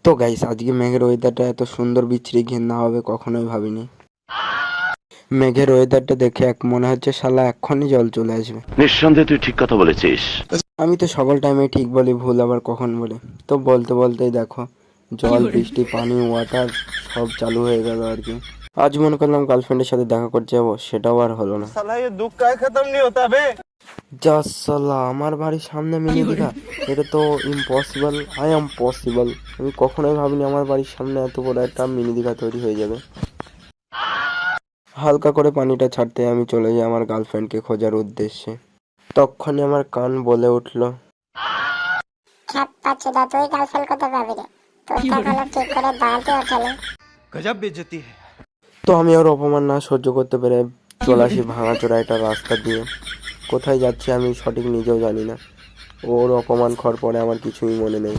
তো গাইস, আজকে মেঘের ওয়েদারটা এত সুন্দর বিচ্ছিরি ঘেন্না হবে কখনোই ভাবিনি। মেঘের ওয়েদারটা দেখে মনে হচ্ছে শালা এক্ষুনি জল চলে আসবে। নিঃসন্দেহে তুই ঠিক কথা বলেছিস। আমি তো সকল টাইমে ঠিক বলি, ভুল আবার কখন বলি। তো বলতে বলতেই দেখো জল, বৃষ্টি, পানি, ওয়াটার সব চালু হয়ে গেল আর কি। আজ মনে করলাম গার্লফ্রেন্ডের সাথে দেখা করতে যাবো, সেটাও আর হলো না। যা সালা, আমার বাড়ির সামনে মিনি দীঘা! এটা তো ইম্পসিবল, আই এম পসিবল। আমি কখনোই ভাবিনি আমার বাড়ির সামনে এত বড় একটা মিনি দীঘা তৈরি হয়ে যাবে। হালকা করে পানিটা ছাড়তে আমি চলে যাই আমার গার্লফ্রেন্ডকে খোঁজার উদ্দেশ্যে। তখনই আমার কান বলে উঠল, খ্যাপা চোদা, তুই গার্লফ্রেন্ড কোথায় পাবি রে? তোর টাকা ঠিক করে দাঁড়াতে ওঠালে। गजब बेइज्जती है। তো আমি ওর অপমান না সহ্য করতে পেরে চলে আসি ভাঙাচোরা একটা রাস্তা দিয়ে। কোথায় যাচ্ছি আমি সঠিক নিজেও জানি না। ওর অপমান খাওয়ার পরে আমার কিছুই মনে নেই।